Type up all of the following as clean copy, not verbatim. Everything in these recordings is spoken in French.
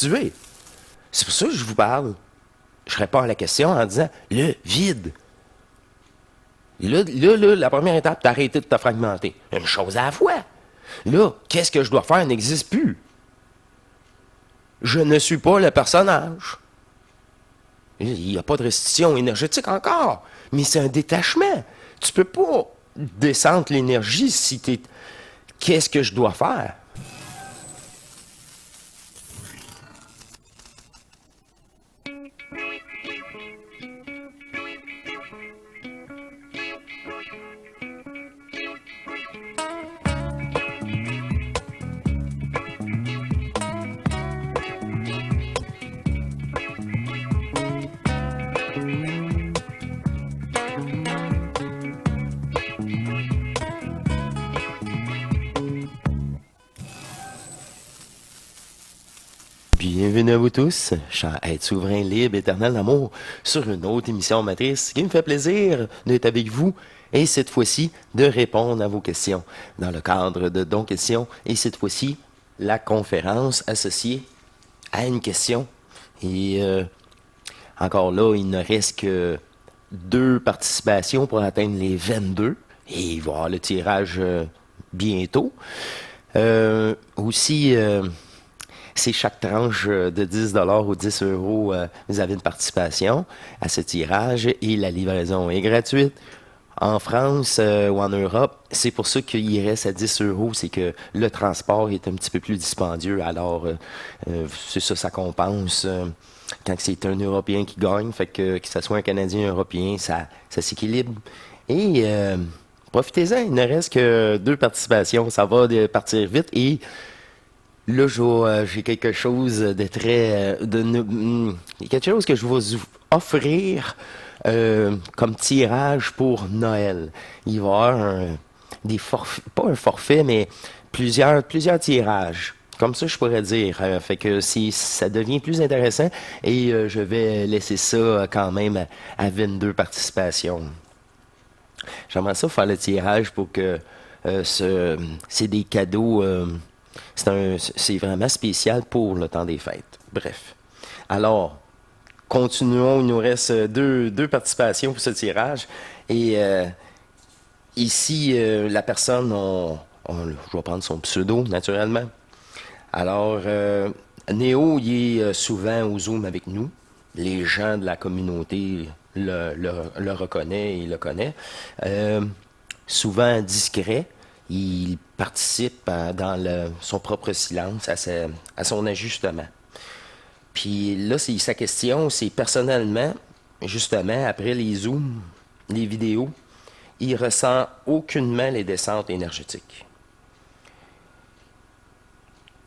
restituer. C'est pour ça que je vous parle. Je réponds à la question en disant le vide. Et là, la première étape, t'as arrêté de te fragmenter. Une chose à la fois. Là, qu'est-ce que je dois faire n'existe plus. Je ne suis pas le personnage. Il n'y a pas de restitution énergétique encore, mais c'est un détachement. Tu peux pas descendre l'énergie si tu es... Qu'est-ce que je dois faire? Bienvenue à vous tous, cher être souverain, libre, éternel d'amour, sur une autre émission matrice qui me fait plaisir d'être avec vous et cette fois-ci de répondre à vos questions dans le cadre de Don Questions et cette fois-ci la conférence associée à une question. Et encore là, il ne reste que 2 participations pour atteindre les 22 et il va y avoir le tirage bientôt. Aussi... c'est chaque tranche de 10 ou 10 euros, vous avez une participation à ce tirage et la livraison est gratuite. En France ou en Europe, c'est pour ça qu'il reste à 10 euros, c'est que le transport est un petit peu plus dispendieux. Alors, c'est ça, ça compense quand c'est un Européen qui gagne, fait que ce soit un Canadien ou un Européen, ça s'équilibre. Et profitez-en, il ne reste que 2 participations, ça va partir vite et... Là, j'ai quelque chose de très... quelque chose que je vais vous offrir comme tirage pour Noël. Il va y avoir des forfaits, pas un forfait, mais plusieurs tirages. Comme ça, je pourrais dire. Fait que ça devient plus intéressant et je vais laisser ça quand même à 22 participations. J'aimerais ça faire le tirage pour que c'est des cadeaux... c'est vraiment spécial pour le temps des fêtes. Bref. Alors, continuons. Il nous reste deux participations pour ce tirage. Et ici, la personne, je vais prendre son pseudo, naturellement. Alors, Néo, il est souvent au Zoom avec nous. Les gens de la communauté le reconnaissent et le connaissent. Souvent discret. Il participe dans son propre silence à son ajustement. Puis là, sa question, c'est personnellement, justement, après les zooms, les vidéos, il ressent aucunement les descentes énergétiques.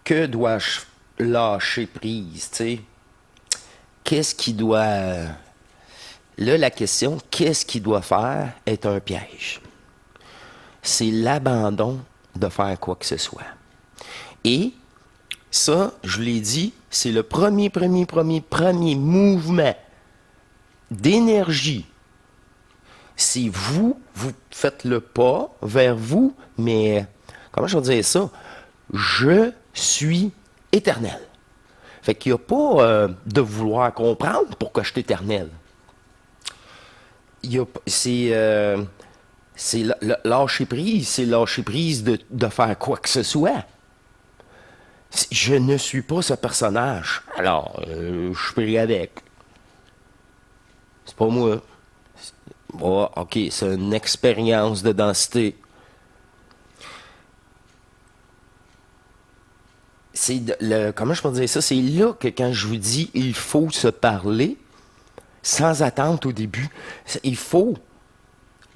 Que dois-je lâcher prise, tu sais? Qu'est-ce qu'il doit... Là, la question, qu'est-ce qu'il doit faire, est un piège. C'est l'abandon de faire quoi que ce soit. Et ça, je l'ai dit, c'est le premier mouvement d'énergie. Si vous faites le pas vers vous, mais comment je vais dire ça? Je suis éternel. Fait qu'il n'y a pas de vouloir comprendre pourquoi je suis éternel. C'est lâcher prise, c'est lâcher prise de faire quoi que ce soit. Je ne suis pas ce personnage. Alors, je prie avec. C'est pas moi. Bon, ok, c'est une expérience de densité. Comment je peux dire ça? C'est là que quand je vous dis il faut se parler, sans attente au début, il faut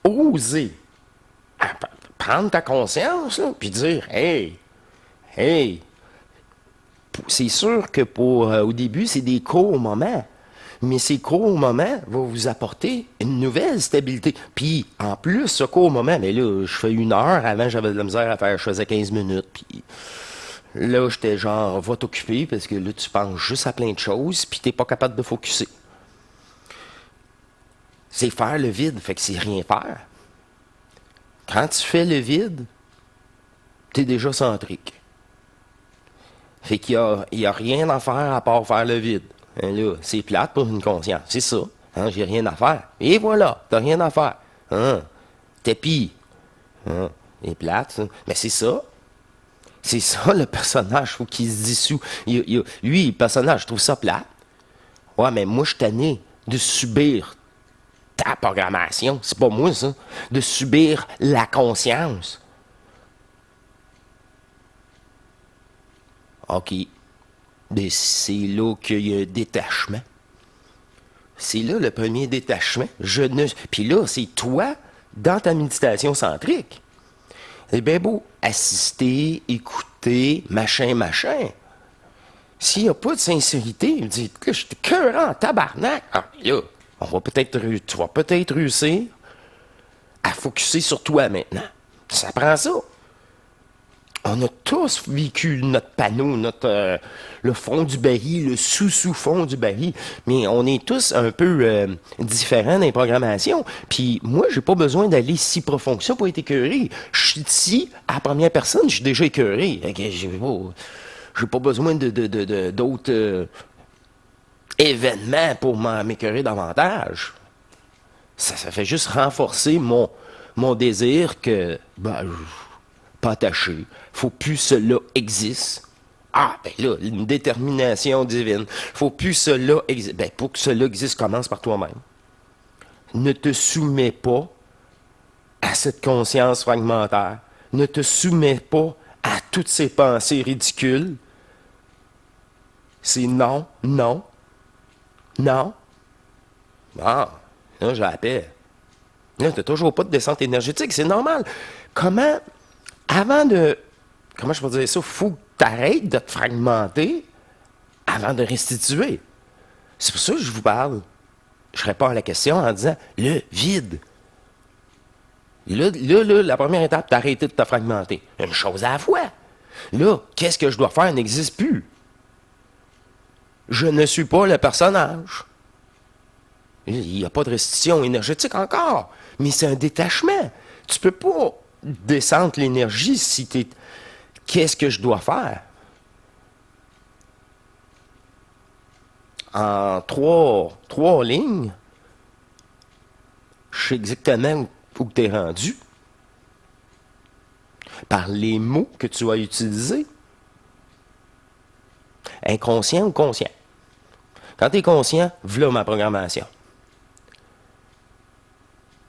oser prendre ta conscience, puis dire hey, c'est sûr que au début, c'est des courts moments. Mais ces courts moments vont vous apporter une nouvelle stabilité. Puis, en plus, ce court moment, mais là, je fais 1 heure. Avant, j'avais de la misère à faire, je faisais 15 minutes. Puis là, j'étais genre, va t'occuper, parce que là, tu penses juste à plein de choses, puis t'es pas capable de focusser. C'est faire le vide, fait que c'est rien faire. Quand tu fais le vide, t'es déjà centrique. Fait qu'il y a rien à faire à part faire le vide. Hein, là, c'est plate pour une conscience. C'est ça. Hein, j'ai rien à faire. Et voilà, t'as rien à faire. Hein, tapis. Hein, c'est plate, ça. Mais c'est ça. C'est ça, le personnage. Faut qu'il se dissout. Lui, le personnage, je trouve ça plate. Ouais, mais moi, je suis tanné de subir ta programmation. C'est pas moi, ça. De subir la conscience. OK. Mais c'est là qu'il y a un détachement. C'est là le premier détachement. Puis là, c'est toi, dans ta méditation centrique. C'est bien beau assister, écouter, machin, machin. S'il n'y a pas de sincérité, il me dit, là, je suis cœurant en tabarnak. Ah, là, tu vas peut-être réussir à focusser sur toi maintenant. Ça prend ça. On a tous vécu notre panneau, le fond du baril, le sous-sous-fond du baril, mais on est tous un peu différents dans les programmations. Puis moi, j'ai pas besoin d'aller si profond que ça pour être écœuré. Je suis ici, à la première personne, je suis déjà écœuré. J'ai pas besoin d'autres événements pour m'écœurer davantage. Ça fait juste renforcer mon désir que... pas attaché. Faut plus cela existe. Ah, ben là, une détermination divine. Faut plus cela existe. Ben, pour que cela existe, commence par toi-même. Ne te soumets pas à cette conscience fragmentaire. Ne te soumets pas à toutes ces pensées ridicules. C'est non, non, non. Ah, là, j'ai la paix. Là, t'as toujours pas de descente énergétique, c'est normal. Comment je peux dire ça, faut que t'arrêtes de te fragmenter avant de restituer. C'est pour ça que je vous parle. Je réponds à la question en disant le vide. Là, la première étape, t'arrêter de te fragmenter. Une chose à la fois. Là, qu'est-ce que je dois faire n'existe plus. Je ne suis pas le personnage. Il n'y a pas de restitution énergétique encore, mais c'est un détachement. Tu peux pas descendre l'énergie si tu es... Qu'est-ce que je dois faire? En trois lignes, je sais exactement où tu es rendu. Par les mots que tu vas utiliser. Inconscient ou conscient. Quand tu es conscient, voilà ma programmation.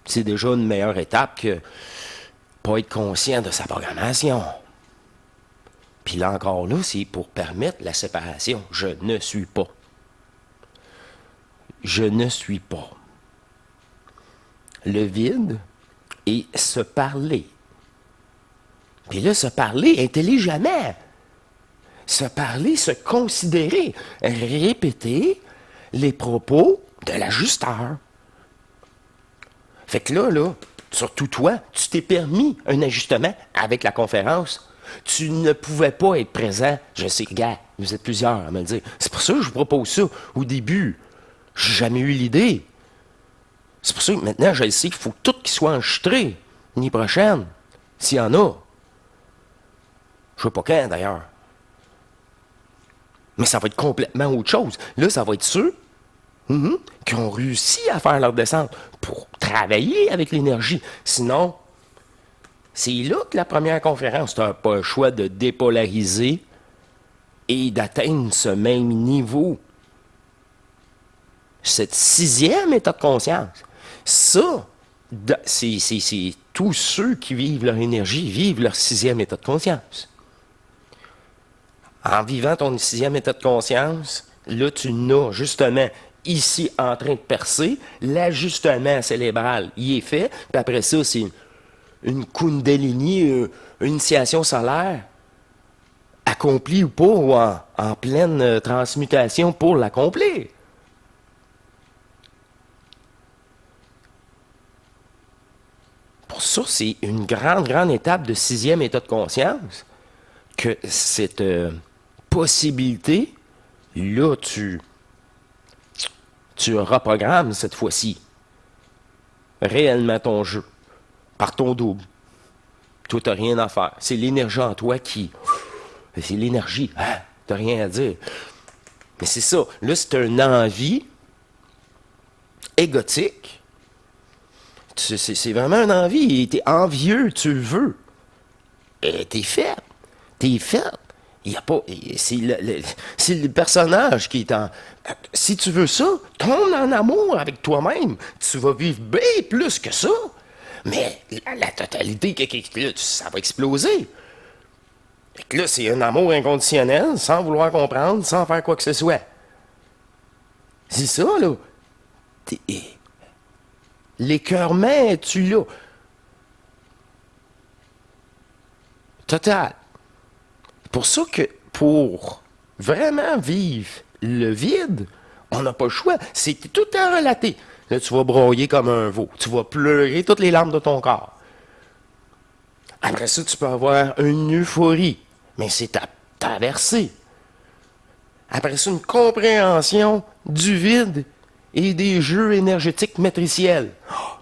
C'est déjà une meilleure étape que pas être conscient de sa programmation. Puis là encore, là, c'est pour permettre la séparation. Je ne suis pas. Je ne suis pas. Le vide et se parler. Puis là, se parler intelligemment. Se parler, se considérer. Répéter les propos de l'ajusteur. Fait que là, surtout toi, tu t'es permis un ajustement avec la conférence. Tu ne pouvais pas être présent. Je sais, gars, vous êtes plusieurs à me le dire. C'est pour ça que je vous propose ça au début. J'ai jamais eu l'idée. C'est pour ça que maintenant, je le sais qu'il faut tout qui soit enregistré l'année prochaine, s'il y en a. Je sais pas quand, d'ailleurs. Mais ça va être complètement autre chose. Là, ça va être ceux qui ont réussi à faire leur descente pour travailler avec l'énergie. Sinon, c'est là que la première conférence, tu n'as pas le choix de dépolariser et d'atteindre ce même niveau. Cette sixième état de conscience. Ça, c'est tous ceux qui vivent leur énergie, vivent leur sixième état de conscience. En vivant ton sixième état de conscience, là, tu n'as justement ici en train de percer, l'ajustement cérébral, il est fait, puis après ça, c'est une Kundalini, une initiation solaire, accomplie ou pas, ou en pleine transmutation pour l'accomplir. Pour ça, c'est une grande, grande étape de sixième état de conscience que cette possibilité, là, tu reprogrammes cette fois-ci réellement ton jeu par ton double. Toi, tu n'as rien à faire. C'est l'énergie en toi qui... C'est l'énergie. Hein? t'as rien à dire. Mais c'est ça. Là, c'est une envie égotique. C'est vraiment une envie. T'es envieux, tu le veux. Et t'es fait. T'es fait. Il y a pas. C'est le personnage qui est en. Si tu veux ça, tombe en amour avec toi-même. Tu vas vivre bien plus que ça. Mais la totalité, là, ça va exploser. Fait que là, c'est un amour inconditionnel, sans vouloir comprendre, sans faire quoi que ce soit. C'est ça, là. L'écœurement, tu l'as. Total. Pour ça que, pour vraiment vivre le vide, on n'a pas le choix. C'est tout le temps relaté. Là, tu vas broyer comme un veau. Tu vas pleurer toutes les larmes de ton corps. Après ça, tu peux avoir une euphorie. Mais c'est ta traversée. Après ça, une compréhension du vide et des jeux énergétiques matriciels. Oh,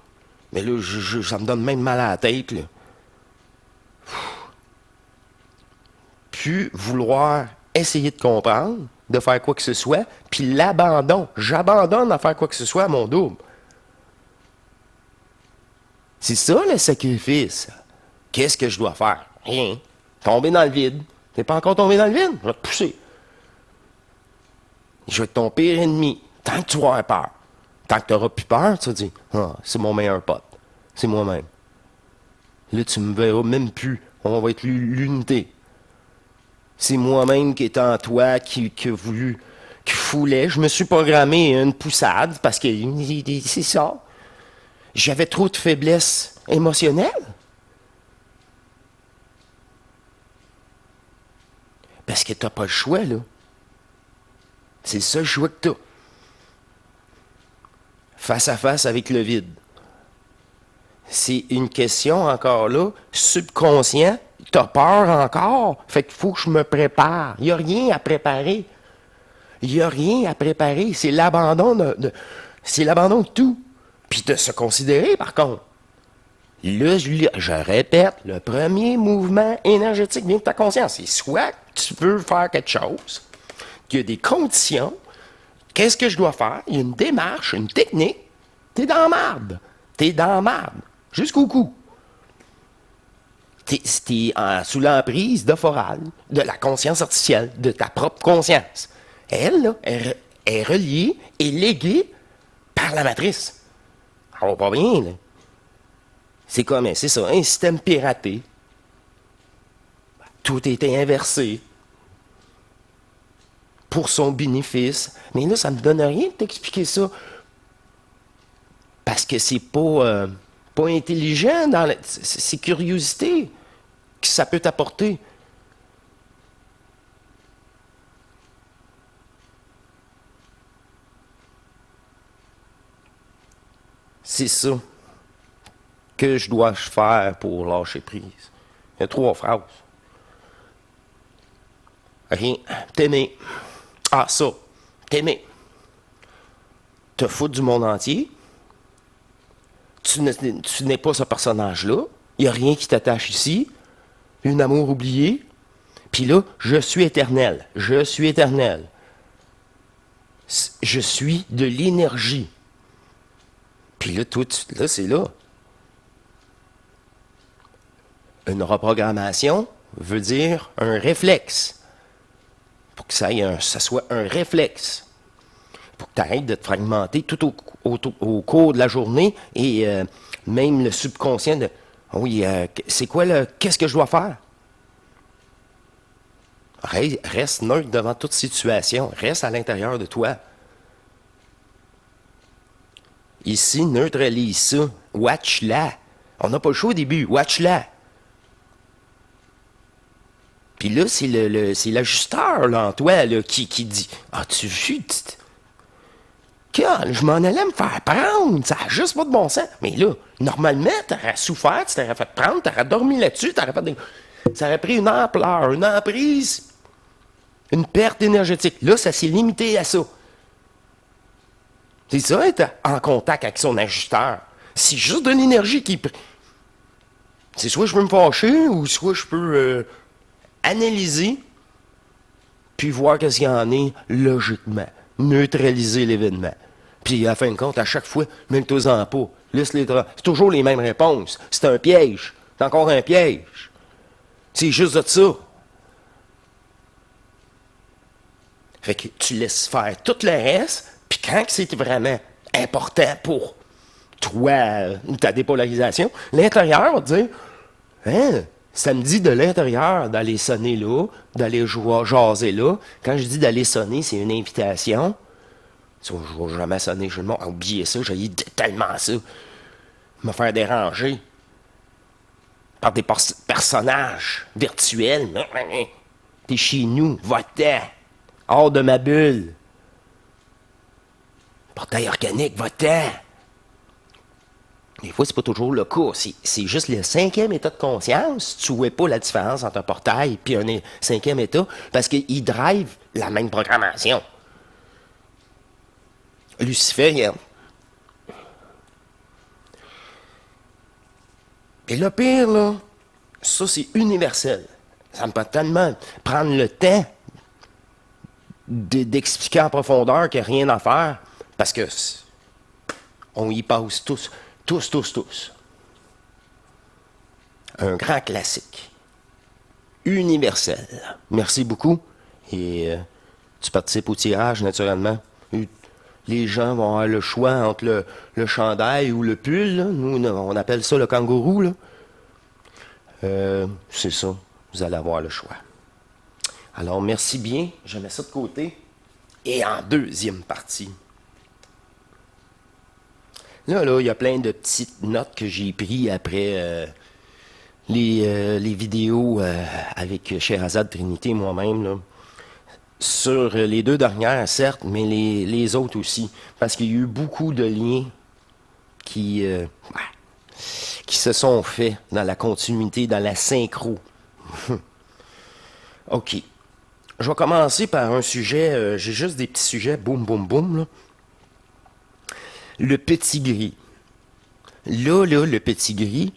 mais là, ça me donne même mal à la tête, là. Puis vouloir essayer de comprendre, de faire quoi que ce soit, puis l'abandon. J'abandonne à faire quoi que ce soit à mon double. C'est ça le sacrifice. Qu'est-ce que je dois faire? Rien. Tomber dans le vide. T'es pas encore tombé dans le vide? Je vais te pousser. Je vais être ton pire ennemi. Tant que tu vas avoir peur. Tant que tu n'auras plus peur, tu vas dire, ah, c'est mon meilleur pote. C'est moi-même. Là, tu me verras même plus. On va être l'unité. C'est moi-même qui est en toi, qui foulait. Je me suis programmé une poussade parce que c'est ça. J'avais trop de faiblesse émotionnelle. Parce que t'as pas le choix, là. C'est le seul choix que t'as. Face à face avec le vide. C'est une question, encore là, subconscient. T'as peur encore. Fait qu'il faut que je me prépare. Il n'y a rien à préparer. Il n'y a rien à préparer. C'est l'abandon c'est l'abandon de tout. Puis de se considérer, par contre. Là, je répète, le premier mouvement énergétique vient de ta conscience. C'est soit que tu veux faire quelque chose, qu'il y a des conditions, qu'est-ce que je dois faire? Il y a une démarche, une technique. T'es dans la marde. T'es dans la marde. Jusqu'au cou. T'es sous l'emprise de Foral, de la conscience artificielle, de ta propre conscience. Elle, là, est reliée et léguée par la matrice. Ça va pas bien, là. C'est ça, un système piraté. Tout était inversé pour son bénéfice. Mais là, ça me donne rien de t'expliquer ça. Parce que c'est pas intelligent dans c'est curiosité que ça peut t'apporter. C'est ça que je dois faire pour lâcher prise. Il y a 3 phrases. Rien. T'aimer. Ah, ça. T'aimer. Te foutre du monde entier. Tu n'es pas ce personnage-là. Il n'y a rien qui t'attache ici. Un amour oublié. Puis là, je suis éternel. Je suis éternel. Je suis de l'énergie. Puis là, là, c'est là. Une reprogrammation veut dire un réflexe. Pour que ça soit un réflexe. Pour que tu arrêtes de te fragmenter tout au cours de la journée et même le subconscient de oui, c'est quoi qu'est-ce que je dois faire? Reste neutre devant toute situation. Reste à l'intérieur de toi. Ici, neutralise ça. Watch-la. On n'a pas le choix au début. Watch-la. Puis là, c'est l'ajusteur là, en toi là, qui dit as-tu vu? Je m'en allais me faire prendre. Ça n'a juste pas de bon sens. Mais là, normalement, t'aurais souffert, tu t'aurais fait prendre, t'aurais dormi là-dessus, ça aurait pris une ampleur, une emprise, une perte énergétique. Là, ça s'est limité à ça. C'est ça, être en contact avec son ajusteur. C'est juste de l'énergie qui... C'est soit je peux me fâcher, ou soit je peux analyser puis voir qu'est-ce qu'il y en est logiquement. Neutraliser l'événement. Puis, à la fin de compte, à chaque fois, mets-toi-en pas. Laisse-les c'est toujours les mêmes réponses. C'est un piège. C'est encore un piège. C'est juste de ça. Fait que tu laisses faire tout le reste, puis quand c'est vraiment important pour toi, ta dépolarisation, l'intérieur va te dire, hein, ça me dit de l'intérieur d'aller sonner là, d'aller jaser là. Quand je dis d'aller sonner, c'est une invitation. Je ne vais jamais sonner chez le monde. Oubliez ça, j'ai tellement ça. Me faire déranger par des personnages virtuels. T'es chez nous, va-t'en. Hors de ma bulle. Portail organique, va-t'en. Des fois, c'est pas toujours le cas. C'est juste le cinquième état de conscience. Tu vois pas la différence entre un portail et un cinquième état parce qu'il drive la même programmation. Luciférien. Et le pire, là, ça, c'est universel. Ça me peut tellement prendre le temps d'expliquer en profondeur qu'il n'y a rien à faire parce que on y passe tous. Tous. Un grand classique. Universel. Merci beaucoup. Et tu participes au tirage, naturellement. Les gens vont avoir le choix entre le chandail ou le pull. Là. Nous, on appelle ça le kangourou. Là. C'est ça. Vous allez avoir le choix. Alors, merci bien. Je mets ça de côté. Et en deuxième partie, là, il y a plein de petites notes que j'ai prises après les vidéos avec Sherazade Trinité et moi-même, là. Sur les deux dernières, certes, mais les autres aussi. Parce qu'il y a eu beaucoup de liens qui se sont faits dans la continuité, dans la synchro. OK. Je vais commencer par un sujet, j'ai juste des petits sujets, boum, boum, boum, là. Le petit gris. Là, le petit gris,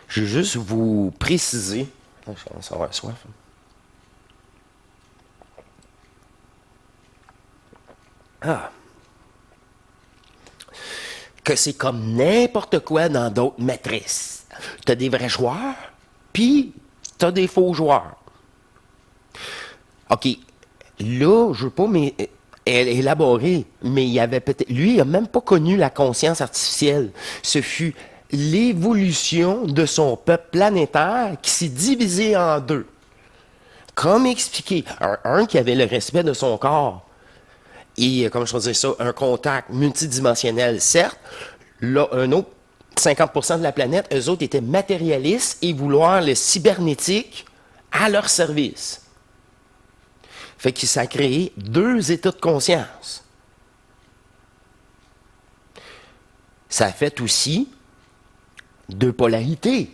je vais juste vous préciser. Je commence à avoir soif. Que c'est comme n'importe quoi dans d'autres matrices. Tu as des vrais joueurs, puis tu as des faux joueurs. OK. Là, je veux pas élaborer, mais il y avait peut-être. Lui, il n'a même pas connu la conscience artificielle. Ce fut l'évolution de son peuple planétaire qui s'est divisé en deux. Comme expliqué, un qui avait le respect de son corps et, comme je faisais ça, un contact multidimensionnel, certes. Là, un autre, 50% de la planète, eux autres étaient matérialistes et vouloir le cybernétique à leur service. Fait que ça a créé deux états de conscience. Ça a fait aussi deux polarités.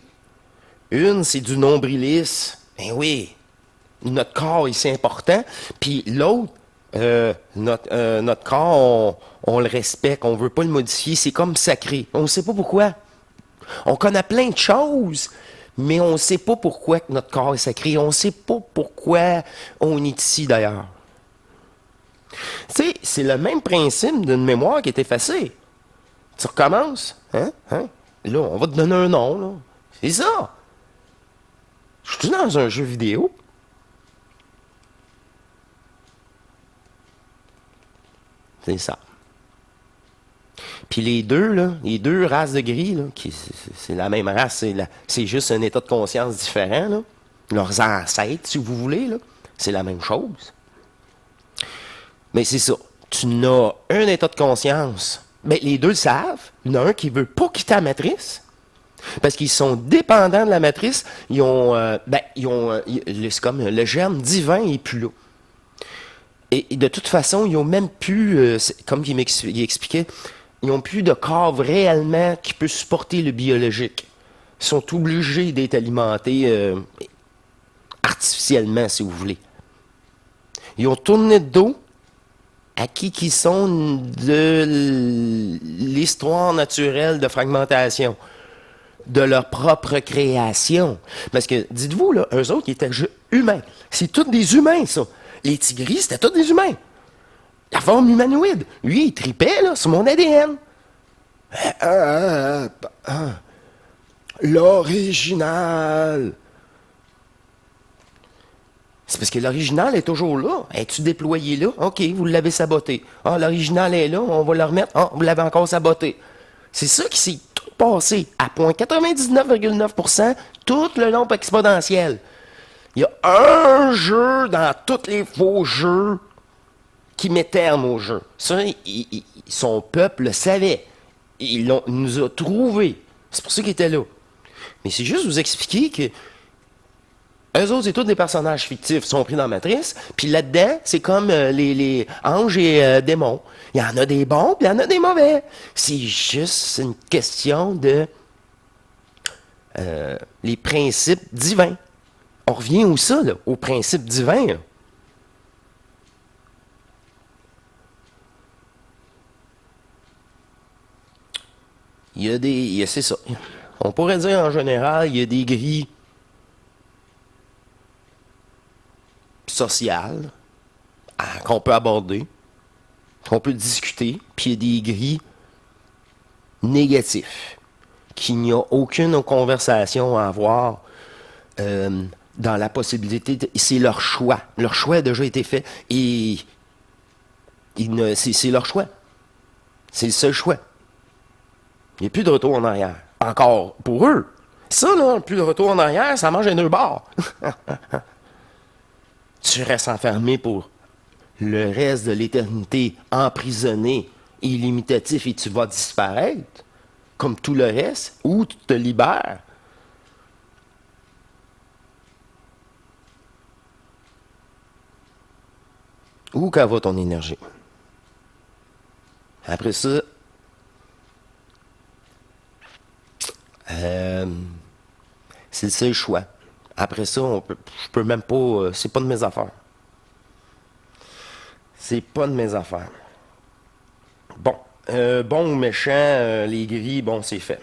Une, c'est du nombrilisme. Ben oui, notre corps, c'est important. Puis l'autre, notre corps, on le respecte, on ne veut pas le modifier. C'est comme sacré. On ne sait pas pourquoi. On connaît plein de choses, mais on ne sait pas pourquoi que notre corps est sacré. On ne sait pas pourquoi on est ici, d'ailleurs. Tu sais, c'est le même principe d'une mémoire qui est effacée. Tu recommences. Hein? Là, on va te donner un nom. Là. C'est ça. Je suis dans un jeu vidéo. C'est ça. Puis les deux races de gris, là, c'est la même race, c'est juste un état de conscience différent. Là. Leurs ancêtres, si vous voulez, là, c'est la même chose. Mais c'est ça. Tu n'as un état de conscience. Mais les deux le savent. Il y en a un qui ne veut pas quitter la matrice. Parce qu'ils sont dépendants de la matrice. C'est comme le germe divin n'est plus là. Et de toute façon, ils n'ont même plus, comme il expliquait, ils n'ont plus de corps réellement qui peut supporter le biologique. Ils sont obligés d'être alimentés artificiellement, si vous voulez. Ils ont tourné de dos à qui sont de l'histoire naturelle de fragmentation, de leur propre création. Parce que, dites-vous, là, eux autres, ils étaient humains. C'est tous des humains, ça. Les tigris, c'était tous des humains. La forme humanoïde. Lui, il tripait là, sur mon ADN. Ah, l'original. C'est parce que l'original est toujours là. Es-tu déployé là? OK, vous l'avez saboté. Ah, l'original est là, on va le remettre. Ah, vous l'avez encore saboté. C'est ça qui s'est tout passé à 0,99,9% tout le long exponentiel. Il y a un jeu dans tous les faux jeux qui met terme au jeu. Ça, son peuple le savait. Il nous a trouvés. C'est pour ça qu'il était là. Mais c'est juste vous expliquer que eux autres, c'est tous des personnages fictifs, sont pris dans la matrice. Puis là-dedans, c'est comme les anges et démons. Il y en a des bons, puis il y en a des mauvais. C'est juste une question de les principes divins. On revient où ça, là, aux principes divins. Là. Il y a des... C'est ça. On pourrait dire en général, il y a des grilles sociales qu'on peut aborder, qu'on peut discuter, puis il y a des grilles négatifs, qu'il n'y a aucune conversation à avoir dans la possibilité, c'est leur choix. Leur choix a déjà été fait et c'est leur choix. C'est le seul choix. Il n'y a plus de retour en arrière. Encore pour eux. Ça, là, plus de retour en arrière, ça mange un deux bords. Tu restes enfermé pour le reste de l'éternité, emprisonné, illimitatif, et tu vas disparaître, comme tout le reste, ou tu te libères. Où qu'en va ton énergie? Après ça, c'est le seul choix. Après ça, je peux même pas. C'est pas de mes affaires. C'est pas de mes affaires. Bon. Bon ou méchant, les gris, bon, c'est fait.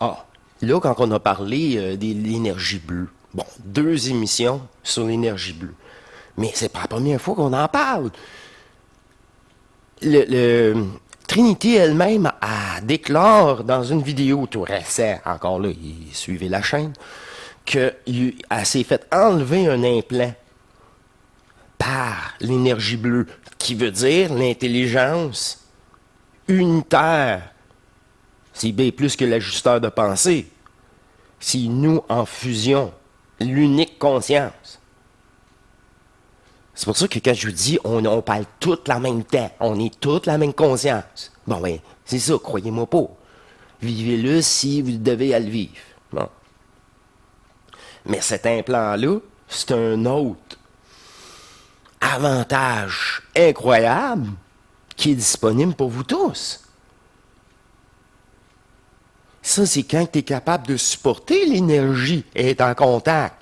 Ah, là, quand on a parlé de l'énergie bleue, bon, 2 émissions sur l'énergie bleue. Mais c'est pas la première fois qu'on en parle. Trinity elle-même a déclaré dans une vidéo tout récente, encore là, suivez la chaîne, qu'elle s'est fait enlever un implant par l'énergie bleue, qui veut dire l'intelligence unitaire. C'est bien plus que l'ajusteur de pensée. C'est nous en fusion, l'unique conscience. C'est pour ça que quand je vous dis, on parle tout en même temps, on est toute la même conscience. Bon, ben, c'est ça, croyez-moi pas. Vivez-le si vous devez à le vivre. Bon. Mais cet implant-là, c'est un autre avantage incroyable qui est disponible pour vous tous. Ça, c'est quand tu es capable de supporter l'énergie et être en contact.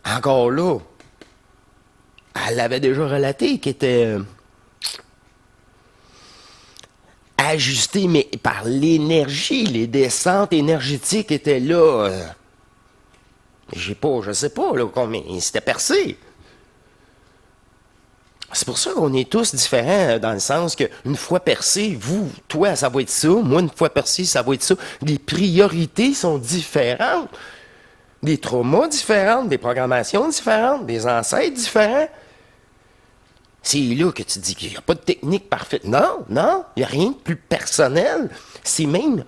Encore là, elle l'avait déjà relaté, qui était ajusté, mais par l'énergie, les descentes énergétiques étaient là. Je sais pas, là, combien, c'était percé. C'est pour ça qu'on est tous différents, dans le sens qu'une fois percé, toi, ça va être ça, moi, une fois percé, ça va être ça. Les priorités sont différentes. Des traumas différents, des programmations différentes, des ancêtres différents. C'est là que tu dis qu'il n'y a pas de technique parfaite. Non, il n'y a rien de plus personnel. C'est même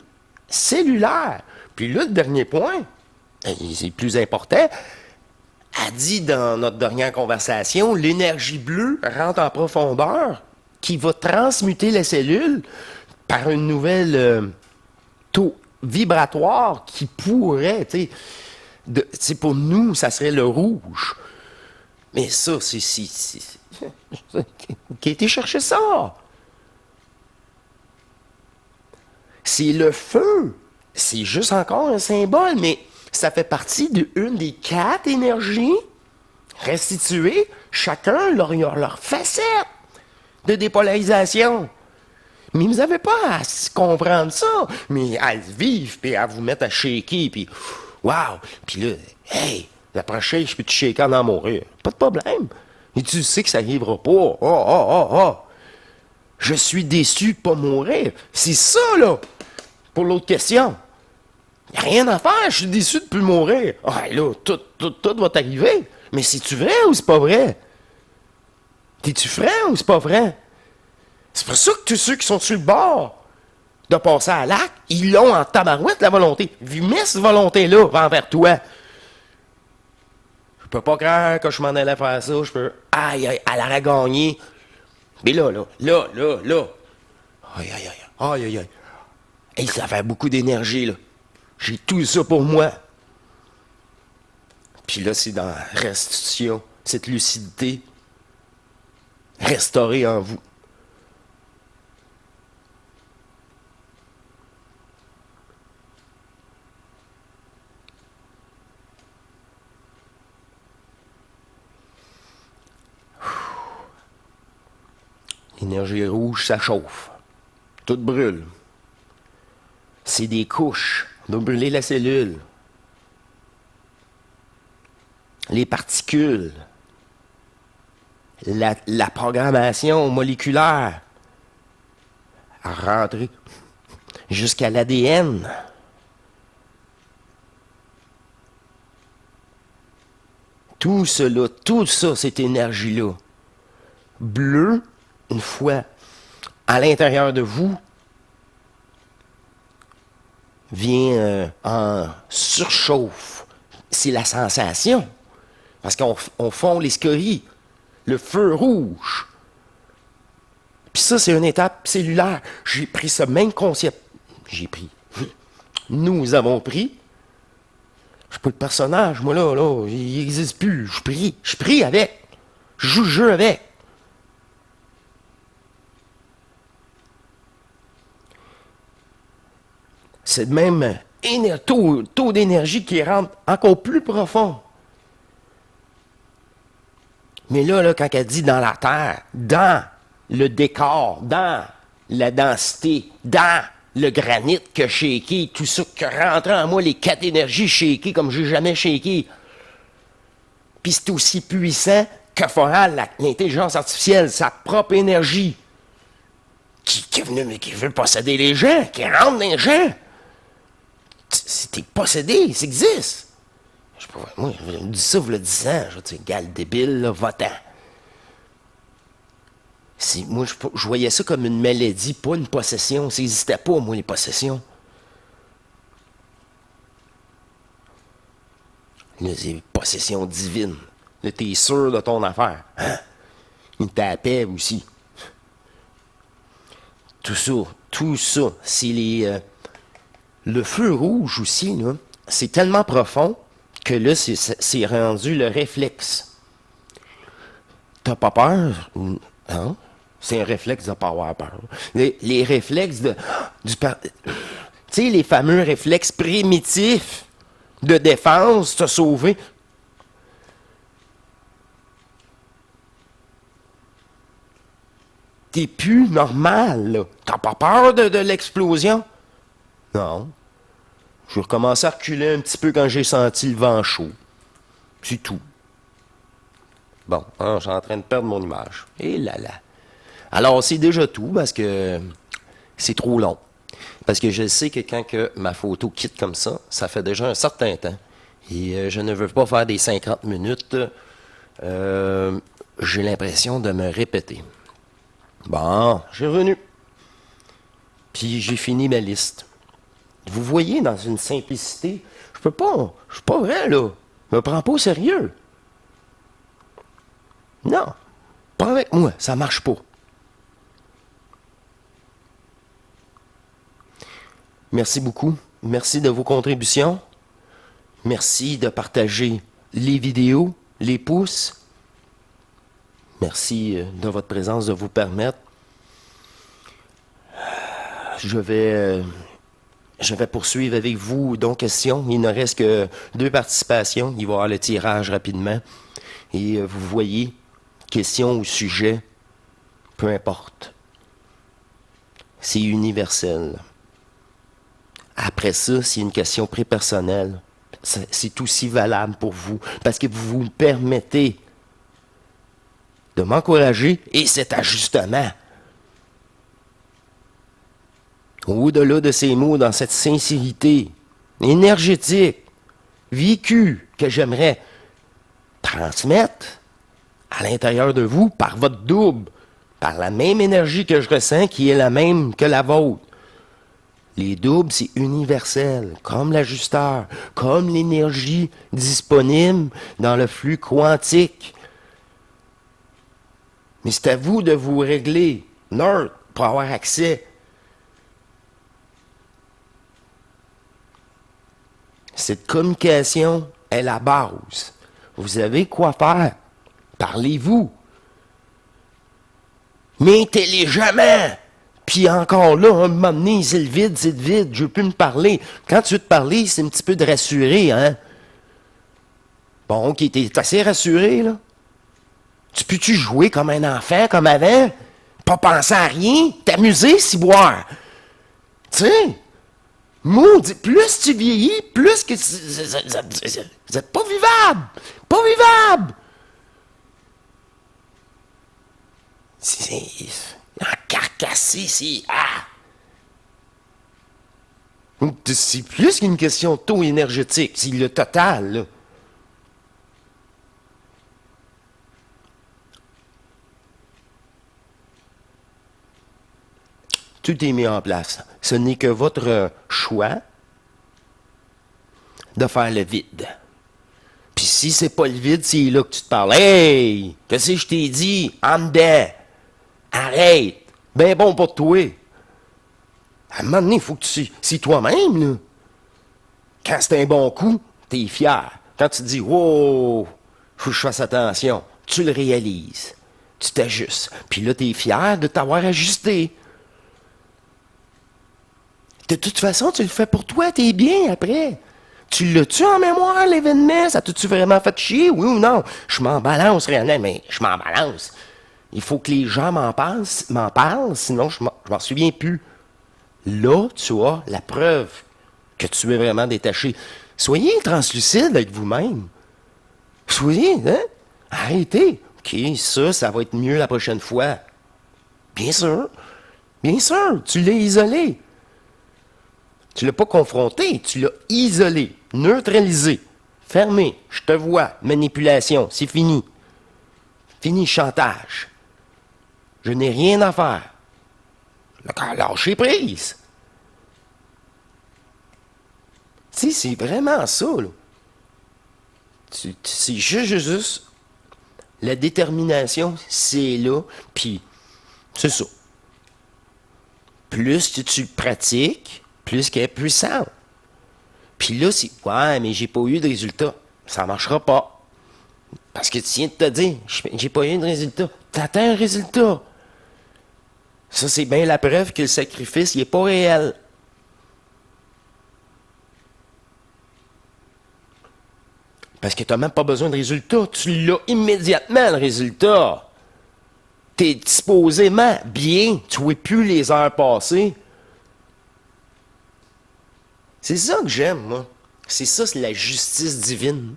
cellulaire. Puis là, le dernier point, c'est le plus important, a dit dans notre dernière conversation, l'énergie bleue rentre en profondeur, qui va transmuter les cellules par une nouvelle taux vibratoire qui pourrait, tu sais, pour nous, ça serait le rouge. Mais ça, c'est qui a été chercher ça? C'est le feu. C'est juste encore un symbole, mais ça fait partie d'une des 4 énergies restituées, chacun leur facette de dépolarisation. Mais vous n'avez pas à comprendre ça, mais à le vivre, puis à vous mettre à shaker, puis wow! Puis là, hey! La prochaine, je peux te shaker dans mourir. Pas de problème. Et tu sais que ça n'arrivera pas. Oh, oh, oh, oh. Je suis déçu de pas mourir. C'est ça, là. Pour l'autre question. Y a rien à faire, je suis déçu de plus mourir. Ah, là, tout va t'arriver. Mais c'est-tu vrai ou c'est pas vrai? T'es-tu vrai ou c'est pas vrai? C'est pour ça que tous ceux qui sont sur le bord de passer à l'acte, ils l'ont en tabarouette, la volonté. Mets cette volonté-là envers toi. Je peux pas croire que je m'en allais faire ça. Je peux. Aïe, aïe, elle aurait gagné. Mais là. Aïe, aïe, aïe. Aïe, aïe, aïe. Et ça fait beaucoup d'énergie, là. J'ai tout ça pour moi. Puis là, c'est dans la restitution, cette lucidité restaurée en vous. L'énergie rouge, ça chauffe. Tout brûle. C'est des couches. On doit brûler la cellule. Les particules. La programmation moléculaire. À rentrer jusqu'à l'ADN. Tout cela, tout ça, cette énergie-là, bleue, une fois à l'intérieur de vous, vient en surchauffe. C'est la sensation. Parce qu'on fond les scories. Le feu rouge. Puis ça, c'est une étape cellulaire. J'ai pris ce même concept. Nous avons pris. Je suis pas le personnage, moi, là, il n'existe plus. Je prie avec. Je joue le jeu avec. C'est le même taux d'énergie qui rentre encore plus profond. Mais là, quand elle dit dans la terre, dans le décor, dans la densité, dans le granit que shaké, tout ça que rentre en moi, les 4 énergies shakées comme j'ai jamais shaké. Puis c'est aussi puissant que fera l'intelligence artificielle, sa propre énergie, qui veut posséder les gens, qui rentre dans les gens. T'es possédé, ça existe. Moi, je me dis ça, vous le disant, je dis, gale débile, là, votant. Moi, je voyais ça comme une maladie, pas une possession. Ça n'existait pas, moi, les possessions. Là, c'est une possession divine. Là, t'es sûr de ton affaire. Hein? Il tapait aussi. Tout ça, c'est le feu rouge aussi, là. C'est tellement profond que là, c'est rendu le réflexe. T'as pas peur? Hein? C'est un réflexe de pas avoir peur. Les réflexes tu sais, les fameux réflexes primitifs de défense, te sauver. T'es plus normal, là. T'as pas peur de l'explosion? Non. Je recommençais à reculer un petit peu quand j'ai senti le vent chaud. C'est tout. Bon, hein, je suis en train de perdre mon image. Et là là. Alors, c'est déjà tout parce que c'est trop long. Parce que je sais que quand que ma photo quitte comme ça fait déjà un certain temps. Et je ne veux pas faire des 50 minutes. J'ai l'impression de me répéter. Bon, je suis revenu. Puis j'ai fini ma liste. Vous voyez, dans une simplicité, je suis pas vrai, là. Je me prends pas au sérieux. Non, pas avec moi, ça marche pas. Merci beaucoup. Merci de vos contributions. Merci de partager les vidéos, les pouces. Merci de votre présence, de vous permettre. Je vais poursuivre avec vous, donc question. Il ne reste que 2 participations. Il va y avoir le tirage rapidement. Et vous voyez, question ou sujet, peu importe. C'est universel. Après ça, c'est une question très personnelle. c'est aussi valable pour vous. Parce que vous vous permettez de m'encourager et cet ajustement. Au-delà de ces mots, dans cette sincérité énergétique, vécue, que j'aimerais transmettre à l'intérieur de vous par votre double, par la même énergie que je ressens qui est la même que la vôtre. Les doubles, c'est universel, comme l'ajusteur, comme l'énergie disponible dans le flux quantique. Mais c'est à vous de vous régler, neutre, pour avoir accès. Cette communication est la base. Vous avez quoi faire. Parlez-vous. Mais intelligemment. Puis encore là, un moment donné, c'est le vide, je veux plus me parler. Quand tu veux te parler, c'est un petit peu de rassurer, hein? Bon, ok, t'es assez rassuré, là? Tu peux-tu jouer comme un enfant, comme avant? Pas penser à rien? T'amuser, ciboire? Tu sais? Maudit, plus tu vieillis, plus que vous êtes pas vivable! Pas vivable! C'est encarcassé, c'est... Ah! C'est plus qu'une question de taux énergétique, c'est le total, là. Tout est mis en place. Ce n'est que votre choix de faire le vide. Puis si c'est pas le vide, c'est là que tu te parles. Hey! Qu'est-ce que je t'ai dit? En dedans! Arrête! Ben bon pour toi! À un moment donné, il faut que tu... C'est toi-même, là. Quand c'est un bon coup, t'es fier. Quand tu te dis, wow, faut que je fasse attention, tu le réalises. Tu t'ajustes. Puis là, t'es fier de t'avoir ajusté. De toute façon, tu le fais pour toi, t'es bien après. Tu l'as-tu en mémoire, l'événement? Ça t'a-tu vraiment fait chier, oui ou non? Je m'en balance, réellement, mais je m'en balance. Il faut que les gens m'en parlent, sinon je m'en souviens plus. Là, tu as la preuve que tu es vraiment détaché. Soyez translucide avec vous-même. Soyez, hein? Arrêtez. OK, ça va être mieux la prochaine fois. Bien sûr. Bien sûr, tu l'as isolé. Tu ne l'as pas confronté, tu l'as isolé, neutralisé, fermé. Je te vois, manipulation, c'est fini. Fini chantage. Je n'ai rien à faire. Lâchez prise. Tu sais, c'est vraiment ça, là. C'est juste la détermination, c'est là, puis c'est ça. Plus tu le pratiques, plus qu'elle est puissante. Puis là, c'est ouais, mais j'ai pas eu de résultat. Ça marchera pas. Parce que tu viens de te dire, j'ai pas eu de résultat. T'attends un résultat. Ça, c'est bien la preuve que le sacrifice, il est pas réel. Parce que tu n'as même pas besoin de résultat. Tu l'as immédiatement, le résultat. Tu es disposément bien. Tu ne vois plus les heures passer. C'est ça que j'aime, moi. C'est ça, c'est la justice divine.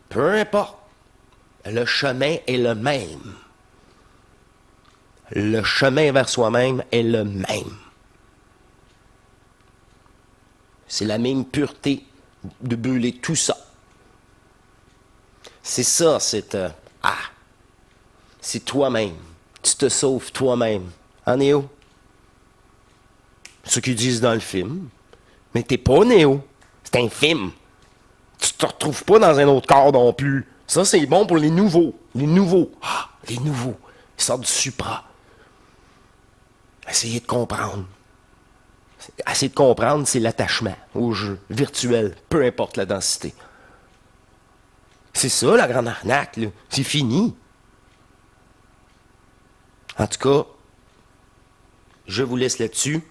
Peu importe. Le chemin est le même. Le chemin vers soi-même est le même. C'est la même pureté de brûler tout ça. C'est ça, c'est... c'est toi-même. Tu te sauves toi-même. En Néo. Ce qu'ils disent dans le film. Mais t'es pas Néo. C'est un film. Tu te retrouves pas dans un autre corps non plus. Ça, c'est bon pour les nouveaux. Les nouveaux. Les nouveaux. Ils sortent du supra. Essayez de comprendre. Essayer de comprendre, c'est l'attachement au jeu virtuel, peu importe la densité. C'est ça, la grande arnaque, là. C'est fini. En tout cas, je vous laisse là-dessus.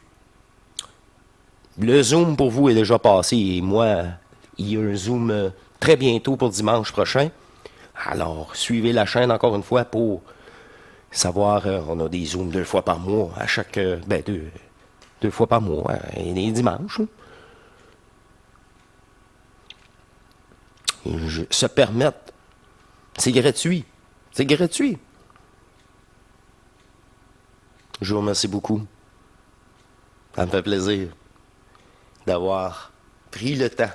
Le Zoom pour vous est déjà passé et moi, il y a un Zoom très bientôt pour dimanche prochain. Alors, suivez la chaîne encore une fois pour savoir, on a des Zooms 2 fois par mois, à chaque, deux fois par mois, et les dimanches. se permettre. C'est gratuit. C'est gratuit. Je vous remercie beaucoup. Ça me fait plaisir d'avoir pris le temps,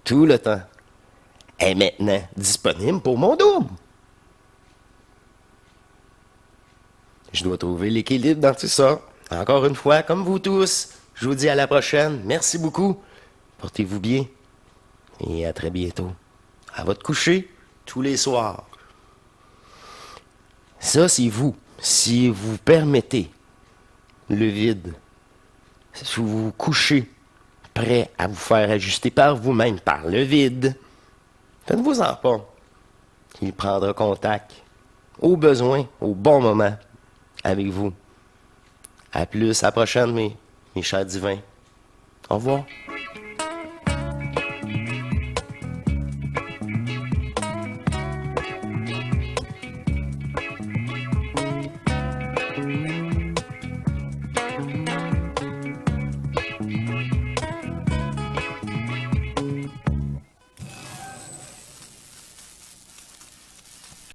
tout le temps, est maintenant disponible pour mon double. Je dois trouver l'équilibre dans tout ça. Encore une fois, comme vous tous, je vous dis à la prochaine. Merci beaucoup. Portez-vous bien et à très bientôt. À votre coucher tous les soirs. Ça, c'est vous. Si vous permettez le vide, si vous vous couchez prêt à vous faire ajuster par vous-même, par le vide, faites-vous-en pas. Il prendra contact, au besoin, au bon moment, avec vous. À plus, à la prochaine, mes chers divins. Au revoir.